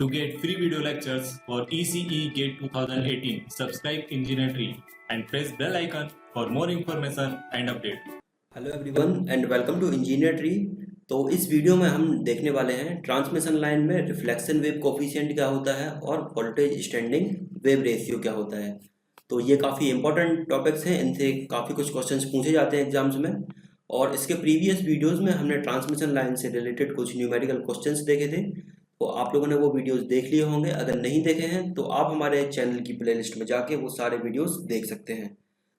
To get free video lectures for ECE GATE 2018, subscribe Engineer Tree and press bell icon for more information and update. Hello everyone and welcome to engineer tree. तो इस video में हम देखने वाले हैं transmission line में reflection wave coefficient क्या होता है और वोल्टेज स्टैंडिंग वेव रेशियो क्या होता है। तो ये काफ़ी इंपॉर्टेंट टॉपिक्स हैं, इनसे काफ़ी कुछ क्वेश्चंस पूछे जाते हैं एग्जाम्स में। और इसके प्रीवियस वीडियोस में हमने ट्रांसमिशन लाइन से रिलेटेड कुछ न्यूमेरिकल क्वेश्चंस देखे थे, तो आप लोगों ने वो वीडियोस देख लिए होंगे। अगर नहीं देखे हैं तो आप हमारे चैनल की प्लेलिस्ट में जाके वो सारे वीडियोस देख सकते हैं।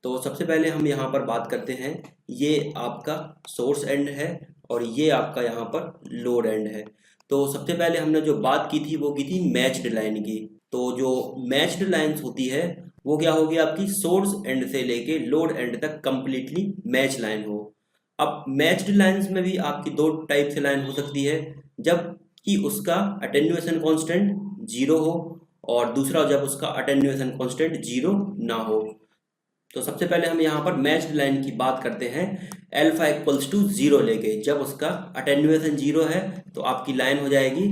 तो सबसे पहले हम यहाँ पर बात करते हैं, ये आपका सोर्स एंड है और ये आपका यहाँ पर लोड एंड है। तो सबसे पहले हमने जो बात की थी वो की थी मैच्ड लाइन की। तो जो मैच्ड लाइन्स होती है वो क्या होगी, आपकी सोर्स एंड से लेके लोड एंड तक कंप्लीटली मैच लाइन हो। अब मैच्ड लाइन्स में भी आपकी दो टाइप से लाइन हो सकती है, जब कि उसका अटेन्यूएशन कांस्टेंट जीरो हो और दूसरा जब उसका अटेन्यूएशन कांस्टेंट जीरो ना हो। तो सबसे पहले हम यहाँ पर मैच्ड लाइन की बात करते हैं अल्फा इक्वल्स टू जीरो लेके। जब उसका अटेन्यूएशन जीरो है तो आपकी लाइन हो जाएगी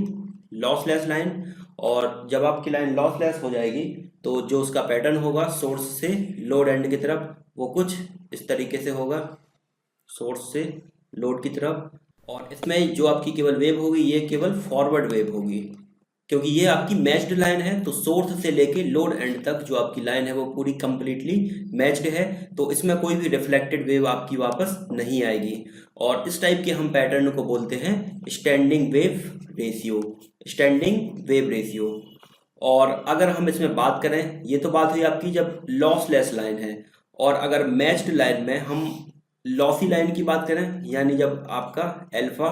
लॉसलेस लाइन, और जब आपकी लाइन लॉसलेस हो जाएगी तो जो उसका पैटर्न होगा सोर्स से लोड एंड की तरफ वो कुछ इस तरीके से होगा, सोर्स से लोड की तरफ। और इसमें जो आपकी केवल वेव होगी ये केवल फॉरवर्ड वेव होगी, क्योंकि ये आपकी मैच्ड लाइन है। तो सोर्स से लेके लोड एंड तक जो आपकी लाइन है वो पूरी कंप्लीटली मैच्ड है, तो इसमें कोई भी रिफ्लेक्टेड वेव आपकी वापस नहीं आएगी। और इस टाइप के हम पैटर्न को बोलते हैं standing wave ratio, standing wave ratio. और अगर हम इसमें बात करें, ये तो बात हुई आपकी जब लॉसलेस लाइन है, और अगर मैच्ड लाइन में हम लॉसी लाइन की बात करें, यानी जब आपका अल्फा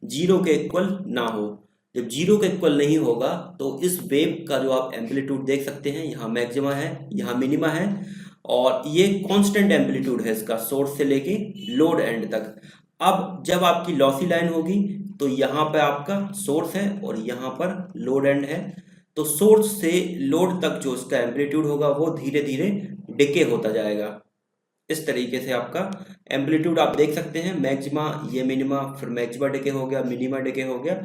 जीरो के इक्वल ना हो। जब जीरो के इक्वल नहीं होगा तो इस वेव का जो आप एम्पलीट्यूड देख सकते हैं, यहाँ मैक्सिमा है यहाँ मिनिमा है, और ये कांस्टेंट एम्पलीट्यूड है इसका सोर्स से लेके लोड एंड तक। अब जब आपकी लॉसी लाइन होगी तो यहाँ पे आपका सोर्स है और यहाँ पर लोड एंड है, तो सोर्स से लोड तक जो इसका एम्पलीट्यूड होगा वो धीरे धीरे डिके होता जाएगा। इस तरीके से आपका एम्पलीट्यूड आप देख सकते हैं, मैक्सिमा ये मिनिमा, फिर मैक्सिमा डिके हो गया, मिनिमा डिके हो गया।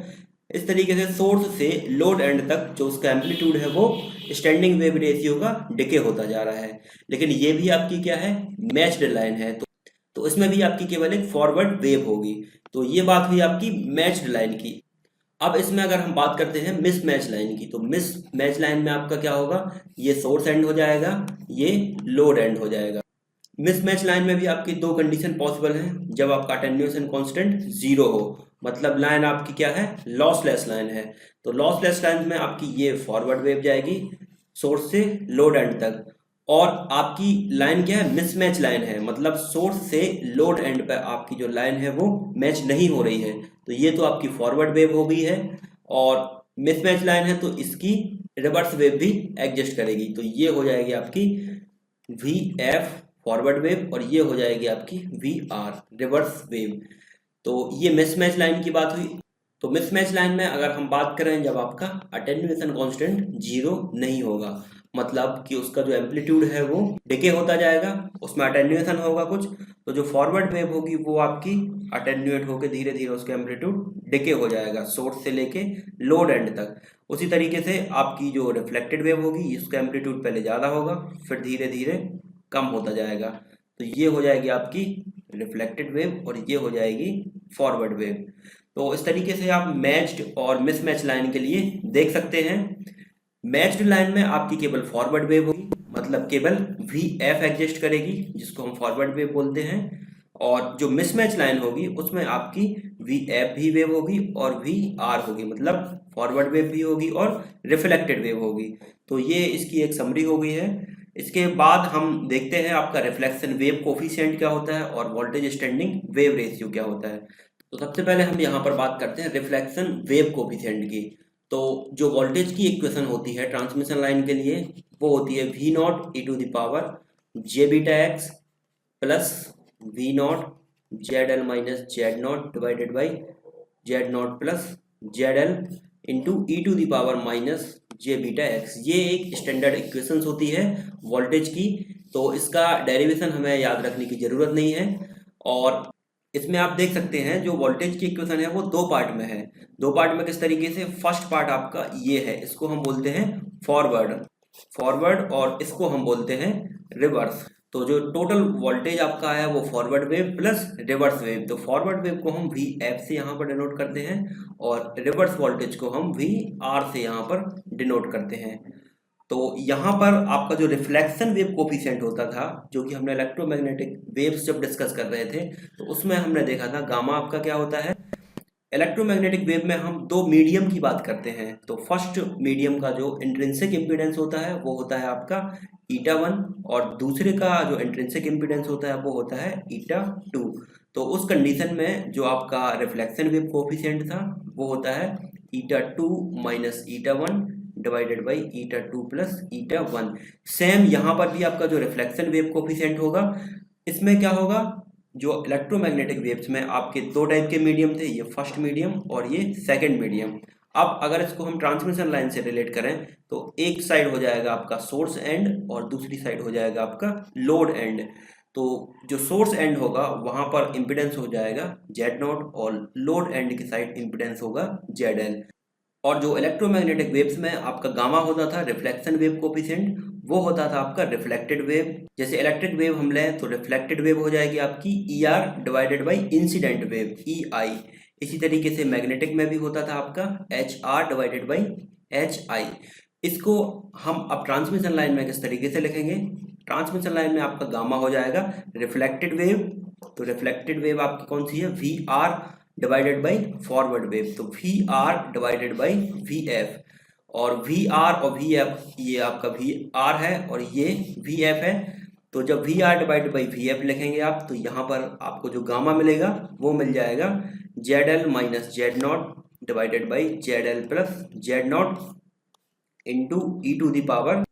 इस तरीके से सोर्स से लोड एंड तक जो उसका एम्पलीट्यूड है वो स्टैंडिंग वेव रेशियो का डिके होता जा रहा है। लेकिन ये भी आपकी क्या है, मैच्ड लाइन है, तो इसमें भी आपकी केवल एक फॉरवर्ड वेव होगी। तो ये बात हुई आपकी मैच्ड लाइन की। अब इसमें अगर हम बात करते हैं मिस मैच लाइन की, तो मिस मैच लाइन में आपका क्या होगा, ये सोर्स एंड हो जाएगा, ये लोड एंड हो जाएगा। मिसमैच लाइन में भी आपकी दो कंडीशन पॉसिबल हैं, जब आपका अटेन्यूएशन कांस्टेंट जीरो हो, मतलब लाइन आपकी क्या है, लॉसलेस लाइन है। तो लॉसलेस लाइन में आपकी ये फॉरवर्ड वेव जाएगी सोर्स से लोड एंड तक, और आपकी लाइन क्या है, मिसमैच लाइन है, मतलब सोर्स से लोड एंड पे आपकी जो लाइन है वो मैच नहीं हो रही है, तो ये तो आपकी फॉरवर्ड वेव हो गई है। और मिसमैच लाइन है तो इसकी रिवर्स वेव भी एग्जिस्ट करेगी, तो ये हो जाएगी आपकी वी एफ फॉरवर्ड वेव, और ये हो जाएगी आपकी वी आर रिवर्स वेव। तो ये मिसमैच लाइन की बात हुई। तो मिसमैच लाइन में अगर हम बात करें जब आपका अटेन्यूएशन कांस्टेंट जीरो नहीं होगा, मतलब कि उसका जो एम्पलीट्यूड है वो डिके होता जाएगा, उसमें अटेन्यूएशन होगा कुछ, तो जो फॉरवर्ड वेव होगी वो आपकी अटेन्यूएट होकर धीरे धीरे उसका एम्पलीट्यूड डिके हो जाएगा सोर्स से लेके लोड एंड तक। उसी तरीके से आपकी जो रिफ्लेक्टेड वेव होगी इसका एम्पलीट्यूड पहले ज़्यादा होगा, फिर धीरे धीरे कम होता जाएगा। तो ये हो जाएगी आपकी रिफ्लेक्टेड वेव और ये हो जाएगी फॉरवर्ड वेव। तो इस तरीके से आप मैच्ड और मिसमैच लाइन के लिए देख सकते हैं। मैच्ड लाइन में आपकी केवल फॉरवर्ड वेव होगी, मतलब केवल वी एफ एग्जिस्ट करेगी, जिसको हम फॉरवर्ड वेव बोलते हैं। और जो मिसमैच लाइन होगी उसमें आपकी वी एफ भी वेव होगी और वी आर होगी, मतलब फॉरवर्ड वेव भी होगी और रिफ्लेक्टेड वेव होगी। तो ये इसकी एक समरी हो गई है। इसके बाद हम देखते हैं आपका रिफ्लेक्शन वेव कोफिशिएंट क्या होता है और वोल्टेज स्टैंडिंग वेव रेशियो क्या होता है। तो सबसे पहले हम यहाँ पर बात करते हैं रिफ्लेक्शन वेव कोफिशिएंट की। तो जो वोल्टेज की इक्वेशन होती है ट्रांसमिशन लाइन के लिए वो होती है V not e to the power j beta x plus V not Z L minus Z not divided by Z not plus Z L into e to the power minus j beta x. ये एक standard equations होती है voltage की, तो इसका derivation हमें याद रखने की ज़रूरत नहीं है। और इसमें आप देख सकते हैं जो वोल्टेज की इक्वेशन है वो दो पार्ट में है। दो पार्ट में किस तरीके से, फर्स्ट पार्ट आपका ये है, इसको हम बोलते हैं फॉरवर्ड और इसको हम बोलते हैं रिवर्स। तो जो टोटल वोल्टेज आपका आया वो forward wave plus reverse wave, तो फॉरवर्ड वेव को हम वी एफ से यहाँ पर डिनोट करते हैं और रिवर्स वोल्टेज को हम वी आर से यहाँ पर डिनोट करते हैं। तो यहाँ पर आपका जो रिफ्लेक्शन वेव कोफिशिएंट होता था, जो कि हमने इलेक्ट्रोमैग्नेटिक वेव्स जब डिस्कस कर रहे थे तो उसमें हमने देखा था गामा आपका क्या होता है। इलेक्ट्रोमैग्नेटिक वेव में हम दो मीडियम की बात करते हैं। तो फर्स्ट मीडियम का जो इंट्रिंसिक इम्पीडेंस होता है वो होता है आपका ईटा 1 और दूसरे का जो इंट्रिंसिक इम्पीडेंस होता है वो होता है ईटा 2। तो उस कंडीशन में जो आपका रिफ्लेक्शन वेव कोफिशिएंट था वो होता है ईटा 2 minus eta 1 divided by eta 2 plus eta 1। Same यहाँ पर भी आपका जो रिफ्लेक्शन वेव कोफिशिएंट होगा, इसमें क्या होगा, जो इलेक्ट्रोमैग्नेटिक वेव्स में आपके दो टाइप के मीडियम थे, ये फर्स्ट मीडियम और ये सेकंड मीडियम। अब अगर इसको हम ट्रांसमिशन लाइन से रिलेट करें तो एक साइड हो जाएगा आपका सोर्स एंड और दूसरी साइड हो जाएगा आपका लोड एंड। तो जो सोर्स एंड होगा वहां पर इम्पिडेंस हो जाएगा Z0 और लोड एंड की साइड इम्पिडेंस होगा ZL। और जो इलेक्ट्रोमैग्नेटिक वेव्स में आपका गामा होता था रिफ्लेक्शन वेव कोफिशिएंट, वो होता था आपका रिफ्लेक्टेड वेव। जैसे इलेक्ट्रिक वेव हम लें तो रिफ्लेक्टेड वेव हो जाएगी आपकी ER divided by incident wave EI। इसी तरीके से मैग्नेटिक में भी होता था आपका HR डिवाइडेड बाई HI। इसको हम अब ट्रांसमिशन लाइन में किस तरीके से लिखेंगे, ट्रांसमिशन लाइन में आपका गामा हो जाएगा रिफ्लेक्टेड वेव। तो रिफ्लेक्टेड वेव आपकी कौन सी है, VR divided by forward wave, तो VR डिवाइडेड बाई VF। और VR और VF, ये आपका VR है और ये VF है। तो जब VR डिवाइडेड बाई VF लिखेंगे आप तो यहाँ पर आपको जो गामा मिलेगा वो मिल जाएगा ZL minus Z0 divided by ZL plus Z0 into e to the power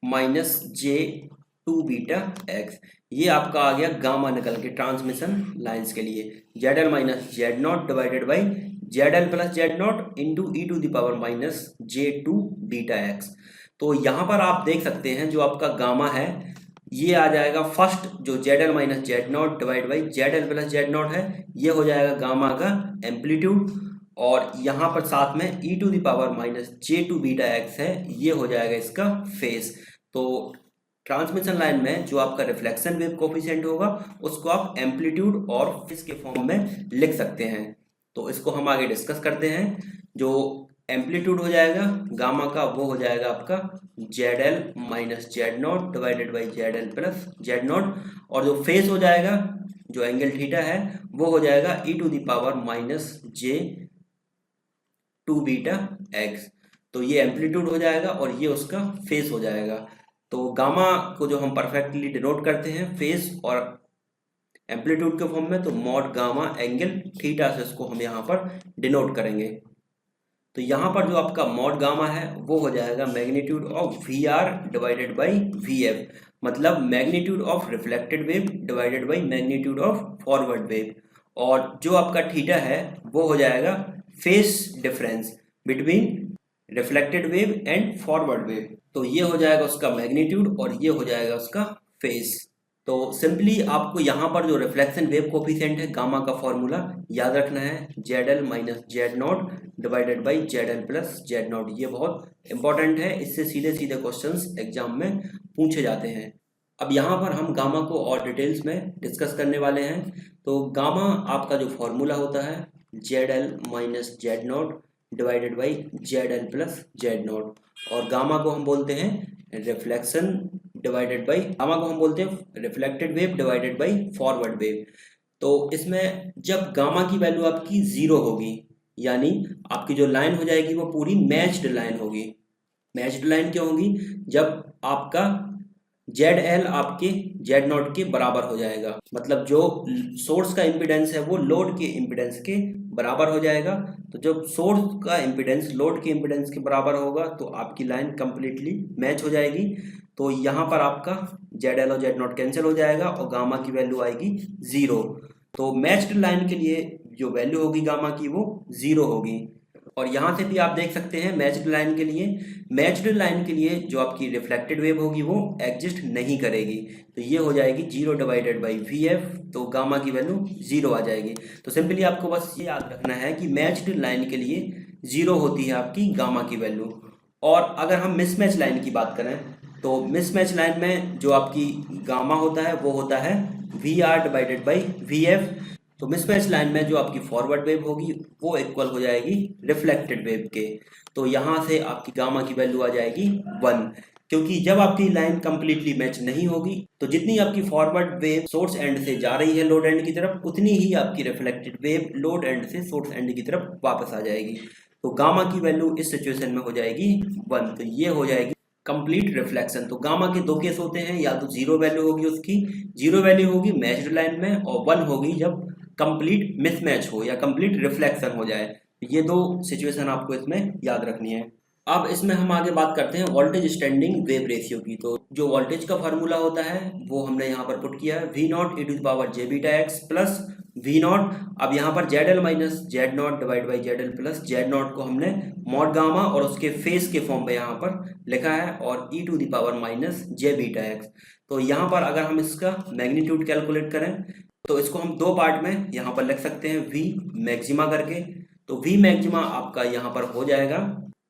minus J2 beta x. ये आपका आ गया गामा निकल के ट्रांसमिशन लाइंस के लिए, ZL minus Z0 divided by ZL plus Z0 into e to the power minus J2 beta x. तो यहाँ पर आप देख सकते हैं जो आपका गामा है ये आ जाएगा फर्स्ट, जो ZL minus Z0 divide by ZL plus Z0 है, ये हो जाएगा गामा का एम्पलीट्यूड। और यहाँ पर साथ में e to the power minus J2 beta x है, ये हो जाएगा इसका फेस। तो ट्रांसमिशन लाइन में जो आपका रिफ्लेक्शन वेव कोफिशिएंट होगा उसको आप एम्पलीट्यूड और फेस के फॉर्म में लिख सकते हैं। तो इसको हम आगे डिस्कस करते हैं। जो एम्पलीट्यूड हो जाएगा गामा का वो हो जाएगा आपका ZL minus Z0 divided by ZL plus Z0। और जो फेस हो जाएगा, जो एंगल थीटा है, वो हो जाएगा e to the power minus J2 beta x. तो ये एम्पलीट्यूड हो जाएगा और ये उसका फेस हो जाएगा। तो गामा को जो हम परफेक्टली डिनोट करते हैं फेस और एम्पलीट्यूड के फॉर्म में, तो मॉड गामा एंगल थीटा से इसको हम यहाँ पर डिनोट करेंगे। तो यहाँ पर जो आपका मॉड गामा है वो हो जाएगा magnitude of VR divided by VF, मतलब magnitude of reflected wave divided by magnitude of forward wave. और जो आपका थीटा है वो हो जाएगा phase difference between reflected wave and forward wave. तो ये हो जाएगा उसका मैग्नीट्यूड और ये हो जाएगा उसका फेस। तो सिंपली आपको यहाँ पर जो रिफ्लेक्शन वेव कोफिशिएंट है गामा का फॉर्मूला याद रखना है, ZL minus Z0 divided by ZL plus Z0। ये बहुत इंपॉर्टेंट है, इससे सीधे सीधे क्वेश्चंस एग्जाम में पूछे जाते हैं। अब यहाँ पर हम गामा को और डिटेल्स में डिस्कस करने वाले हैं। तो गामा आपका जो फॉर्मूला होता है ZL minus Z0 divided by ZL plus Z0। और गामा को हम बोलते हैं रिफ्लेक्शन डिवाइडेड बाई, गामा को हम बोलते हैं reflected wave divided by forward wave. तो इसमें जब गामा की वैल्यू आपकी 0 होगी, यानी आपकी जो लाइन हो जाएगी वो पूरी मैच्ड लाइन होगी। मैच्ड लाइन क्यों होगी, जब आपका ZL आपके Z0 के बराबर हो जाएगा, मतलब जो सोर्स का इम्पिडेंस है वो लोड के इम्पिडेंस के बराबर हो जाएगा। तो जब सोर्स का इम्पिडेंस लोड के इम्पिडेंस के बराबर होगा तो आपकी लाइन कंप्लीटली मैच हो जाएगी। तो यहाँ पर आपका ZL और Z0 कैंसिल हो जाएगा और गामा की वैल्यू आएगी 0। तो मैच्ड लाइन के लिए जो वैल्यू होगी गामा की वो 0 होगी। और यहाँ से भी आप देख सकते हैं मैच्ड लाइन के लिए जो आपकी रिफ्लेक्टेड वेव होगी वो एग्जिस्ट नहीं करेगी, तो ये हो जाएगी 0 डिवाइडेड बाई वी एफ, तो गामा की वैल्यू 0 आ जाएगी। तो सिंपली आपको बस ये याद रखना है कि मैच्ड लाइन के लिए 0 होती है आपकी गामा की वैल्यू। और अगर हम मिसमैच लाइन की बात करें तो मिसमैच लाइन में जो आपकी गामा होता है वो होता है V R divided by V F. तो मिसमैच लाइन में जो आपकी फॉरवर्ड वेव होगी वो इक्वल हो जाएगी रिफ्लेक्टेड वेव के। तो यहाँ से आपकी गामा की वैल्यू आ जाएगी 1, क्योंकि जब आपकी लाइन कंप्लीटली मैच नहीं होगी तो जितनी आपकी फॉरवर्ड वेव सोर्स एंड से जा रही है लोड एंड की तरफ, उतनी ही आपकी रिफ्लेक्टेड वेव लोड एंड से सोर्स एंड की तरफ वापस आ जाएगी। तो गामा की वैल्यू इस सिचुएशन में हो जाएगी 1, तो ये हो जाएगी कंप्लीट रिफ्लेक्शन। तो गामा के दो केस होते हैं, या तो 0 वैल्यू होगी, उसकी 0 वैल्यू होगी मैच्ड लाइन में, और 1 होगी जब कंप्लीट मिसमैच हो या कंप्लीट रिफ्लेक्शन हो जाए। ये दो सिचुएशन आपको इसमें याद रखनी है। अब इसमें हम आगे बात करते हैं वोल्टेज स्टैंडिंग वेव रेशियो की। तो जो वोल्टेज का फार्मूला होता है वो हमने यहाँ पर पुट किया है, V not e to the power j beta x plus V not. अब यहाँ पर Z L minus Z not divide by Z L plus Z not को हमने मॉड गामा और उसके फेस के फॉर्म पे यहाँ पर लिखा है, और e to the power minus j beta x. तो यहाँ पर अगर हम इसका मैग्नीट्यूड कैलकुलेट करें तो इसको हम दो पार्ट में यहाँ पर लिख सकते हैं, वी मैक्सिमा करके। तो वी मैक्सिमा आपका यहाँ पर हो जाएगा,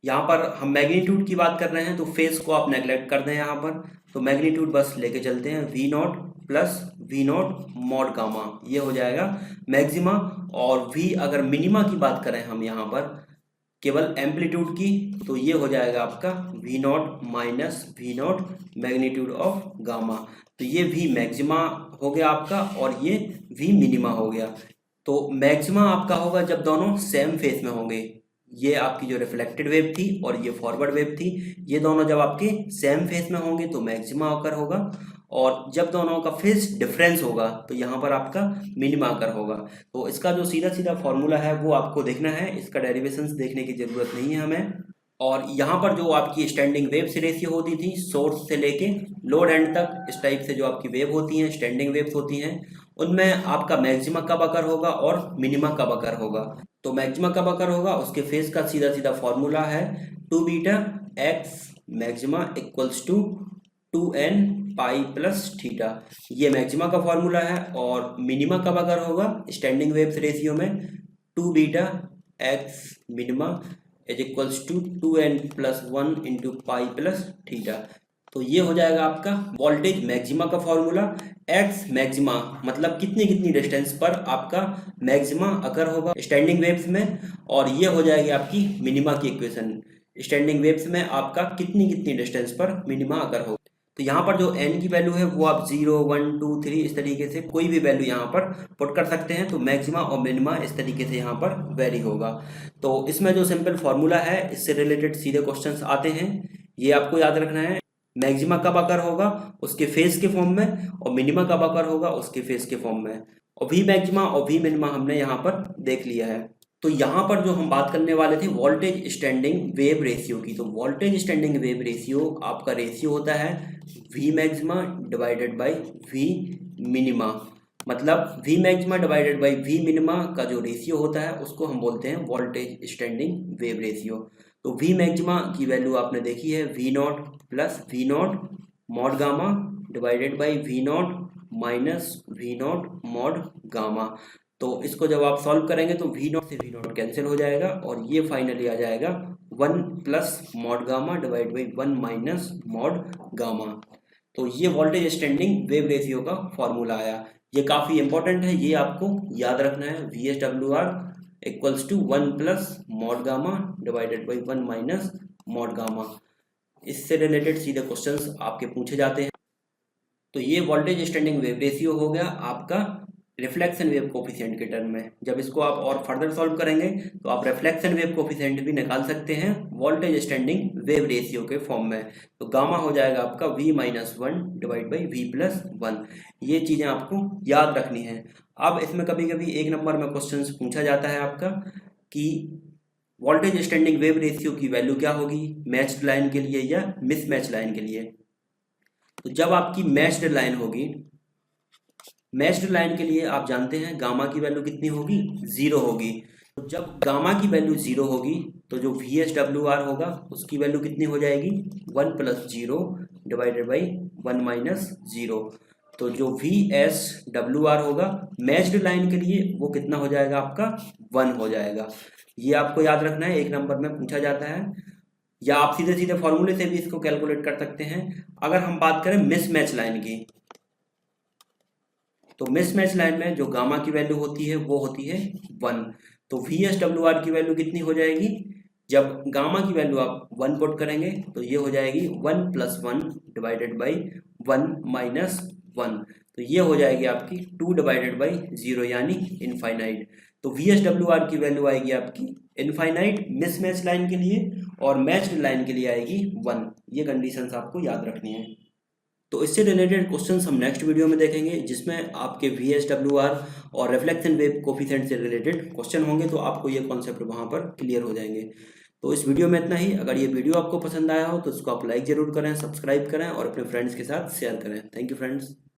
यहाँ पर हम मैग्नीट्यूड की बात कर रहे हैं तो फेस को आप नेगलेक्ट कर दें यहाँ पर, तो मैग्नीट्यूड बस लेके चलते हैं, V not plus V not mod gamma, ये हो जाएगा मैक्सिमा। और वी अगर मिनिमा की बात करें हम यहाँ पर केवल एम्पलीट्यूड की, तो ये हो जाएगा आपका V not minus V not magnitude of gamma. तो ये वी मैक्सिमा हो गया आपका और ये वी मिनिमा हो गया। तो मैक्सिमा आपका होगा जब दोनों सेम फेस में होंगे, ये आपकी जो रिफ्लेक्टेड वेव थी और ये फॉरवर्ड वेव थी, ये दोनों जब आपके सेम फेस में होंगे तो मैक्सिमा आकर होगा, और जब दोनों का फेस डिफरेंस होगा तो यहाँ पर आपका मिनिमा आकर होगा। तो इसका जो सीधा सीधा फॉर्मूला है वो आपको देखना है, इसका डेरिवेशंस देखने की जरूरत नहीं है हमें। और यहाँ पर जो आपकी स्टैंडिंग वेव से रेशियो होती थी सोर्स से लेके लोड एंड तक, इस टाइप से जो आपकी वेव होती हैं स्टैंडिंग वेव्स होती हैं, उनमें आपका मैक्सिमा कब अकर होगा और मिनिमा कब अकर होगा। तो मैक्सिमा कब अकर होगा उसके फेस का सीधा सीधा फॉर्मूला है 2 beta x maxima equals to 2n pi plus theta, ये मैक्सिमा का फॉर्मूला है। और मिनिमा कब अकर होगा स्टैंडिंग वेव्स रेशियो में 2 beta x minima is equals to 2n plus 1 into pi plus theta. तो ये हो जाएगा आपका वोल्टेज मैक्सिमा का फॉर्मूला। एक्स मैक्सिमा मतलब कितनी कितनी डिस्टेंस पर आपका मैक्सिमा अकर होगा स्टैंडिंग वेव्स में, और ये हो जाएगी आपकी मिनिमा की इक्वेशन, स्टैंडिंग वेव्स में आपका कितनी कितनी डिस्टेंस पर मिनिमा अकर होगा। तो यहाँ पर जो n की वैल्यू है वो आप 0, 1, 2, 3 इस तरीके से कोई भी वैल्यू यहाँ पर पुट कर सकते हैं। तो मैक्सिमा और मिनिमा इस तरीके से यहाँ पर वेरी होगा। तो इसमें जो सिंपल फार्मूला है इससे रिलेटेड सीधे क्वेश्चंस आते हैं, ये आपको याद रखना है। मैक्सिमा कब अकर होगा उसके फेस के फॉर्म में, और मिनिमा कब अकर होगा उसके फेस के फॉर्म में, और वी मैक्सिमा और वी मिनिमा हमने यहाँ पर देख लिया है। तो यहाँ पर जो हम बात करने वाले थे वोल्टेज स्टैंडिंग वेव रेशियो की, तो वोल्टेज स्टैंडिंग वेव रेशियो आपका रेशियो होता है V maxima divided by V minima. मतलब V maxima divided by V minima का जो रेशियो होता है उसको हम बोलते हैं वोल्टेज स्टैंडिंग वेव रेशियो। तो वी मैक्सिमा की वैल्यू आपने देखी है V not plus V not mod gamma divided by V not minus V not mod gamma. तो इसको जब आप सॉल्व करेंगे तो वी नॉट से वी नॉट कैंसिल हो जाएगा, और ये फाइनली आ जाएगा 1 plus mod gamma divide by 1 minus mod gamma. तो ये वोल्टेज स्टैंडिंग वेव रेशियो का फॉर्मूला आया। ये काफ़ी इंपॉर्टेंट है, ये आपको याद रखना है। VSWR equals to 1 plus mod gamma divided by 1 minus mod gamma. इससे रिलेटेड सीधे क्वेश्चंस आपके पूछे जाते हैं। तो ये वोल्टेज स्टैंडिंग वेव रेशियो हो गया आपका रिफ्लेक्शन वेव कोफिशिएंट के टर्म में। जब इसको आप और फर्दर सॉल्व करेंगे तो आप रिफ्लेक्शन वेव कोफिशिएंट भी निकाल सकते हैं वोल्टेज स्टैंडिंग वेव रेशियो के फॉर्म में। तो गामा हो जाएगा आपका v minus 1 divide by v plus 1। ये चीज़ें आपको याद रखनी है। अब इसमें कभी कभी एक नंबर में क्वेश्चन पूछा जाता है आपका कि वोल्टेज स्टैंडिंग वेव रेशियो की वैल्यू क्या होगी मैच्ड लाइन के लिए या मिसमैच लाइन के लिए। तो जब आपकी मैच्ड लाइन होगी, मैच्ड लाइन के लिए आप जानते हैं गामा की वैल्यू कितनी होगी 0 होगी। तो जब गामा की वैल्यू 0 होगी तो जो VSWR होगा उसकी वैल्यू कितनी हो जाएगी, 1 + 0 डिवाइडेड बाई 1 - 0। तो जो VSWR होगा मैच्ड लाइन के लिए वो कितना हो जाएगा आपका, 1 हो जाएगा। ये आपको याद रखना है, 1 नंबर में पूछा जाता है, या आप सीधे सीधे फॉर्मूले से भी इसको कैलकुलेट कर सकते हैं। अगर हम बात करें मिसमैच लाइन की, तो मिसमैच लाइन में जो गामा की वैल्यू होती है वो होती है 1। तो VSWR की वैल्यू कितनी हो जाएगी, जब गामा की वैल्यू आप 1 पुट करेंगे तो ये हो जाएगी 1 + 1 डिवाइडेड बाई 1 - 1। तो ये हो जाएगी आपकी 2 डिवाइडेड बाई 0 यानी इनफाइनाइट। तो VSWR की वैल्यू आएगी आपकी इनफाइनाइट मिसमैच लाइन के लिए, और मैच्ड लाइन के लिए आएगी 1। ये कंडीशंस आपको याद रखनी है। तो इससे रिलेटेड क्वेश्चंस हम नेक्स्ट वीडियो में देखेंगे, जिसमें आपके VSWR और रिफ्लेक्शन वेव कोफिशिएंट से रिलेटेड क्वेश्चन होंगे, तो आपको ये कॉन्सेप्ट वहाँ पर क्लियर हो जाएंगे। तो इस वीडियो में इतना ही। अगर ये वीडियो आपको पसंद आया हो तो इसको आप लाइक ज़रूर करें, सब्सक्राइब करें और अपने फ्रेंड्स के साथ शेयर करें। Thank you friends.